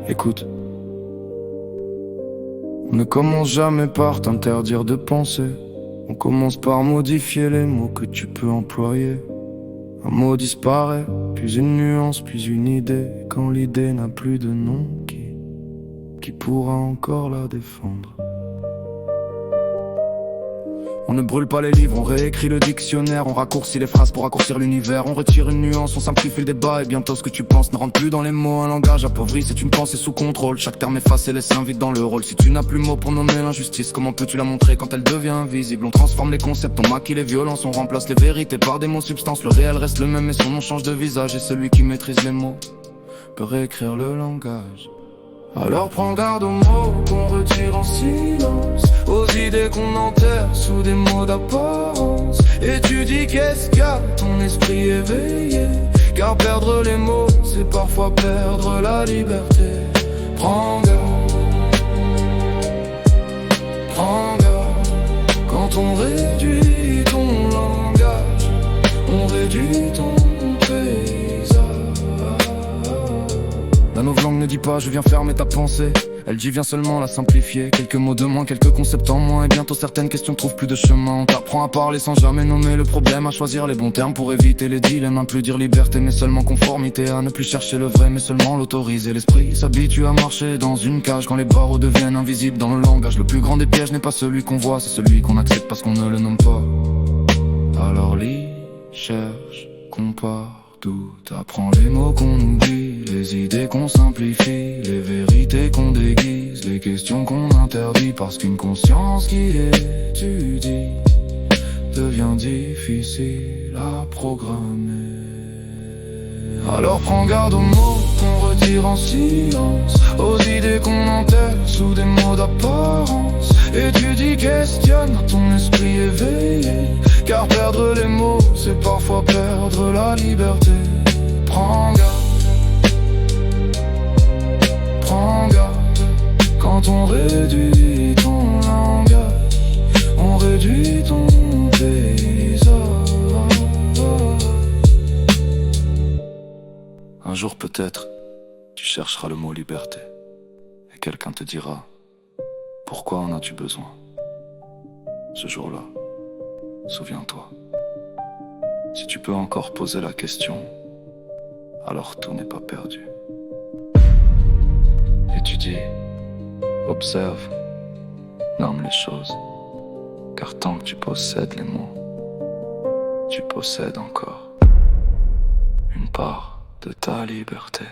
Écoute, on ne commence jamais par t'interdire de penser. On commence par modifier les mots que tu peux employer. Un mot disparaît, puis une nuance, puis une idée. Et quand l'idée n'a plus de nom, qui pourra encore la défendre? On ne brûle pas les livres, on réécrit le dictionnaire. On raccourcit les phrases pour raccourcir l'univers. On retire une nuance, on simplifie le débat. Et bientôt ce que tu penses ne rentre plus dans les mots. Un langage appauvri, c'est une pensée sous contrôle. Chaque terme effacé laisse un vide dans le rôle. Si tu n'as plus mot pour nommer l'injustice, comment peux-tu la montrer quand elle devient invisible? On transforme les concepts, on maquille les violences. On remplace les vérités par des mots substances. Le réel reste le même mais son nom change de visage. Et celui qui maîtrise les mots peut réécrire le langage. Alors prends garde aux mots qu'on retire en silence, aux idées qu'on enterre sous des mots d'apparence. Et tu dis qu'est-ce qu'il y a, ton esprit éveillé, car perdre les mots c'est parfois perdre la liberté. Prends garde, quand on réduit ton langage, on réduit ton paysage. La novlangue ne dit pas je viens fermer ta pensée, elle dit viens seulement la simplifier. Quelques mots de moins, quelques concepts en moins, et bientôt certaines questions trouvent plus de chemin. On t'apprend à parler sans jamais nommer le problème, à choisir les bons termes pour éviter les dilemmes. À plus dire liberté mais seulement conformité, à ne plus chercher le vrai mais seulement l'autoriser. L'esprit s'habitue à marcher dans une cage quand les barreaux deviennent invisibles dans le langage. Le plus grand des pièges n'est pas celui qu'on voit, c'est celui qu'on accepte parce qu'on ne le nomme pas. Alors lis, cherche, compare, doute, apprends les mots qu'on oublie, les idées qu'on simplifie, les vérités qu'on déguise, les questions qu'on interdit, parce qu'une conscience qui étudie devient difficile à programmer. Alors prends garde aux mots qu'on retire en silence, aux idées qu'on enterre sous des mots d'apparence. Étudie, questionne ton esprit éveillé, car perdre les mots c'est parfois perdre la liberté. Prends garde, quand on réduit ton langage, on réduit ton paysage. Un jour peut-être, tu chercheras le mot liberté, et quelqu'un te dira, pourquoi en as-tu besoin? Ce jour-là, souviens-toi, si tu peux encore poser la question, alors tout n'est pas perdu. Étudie, observe, nomme les choses, car tant que tu possèdes les mots, tu possèdes encore une part de ta liberté.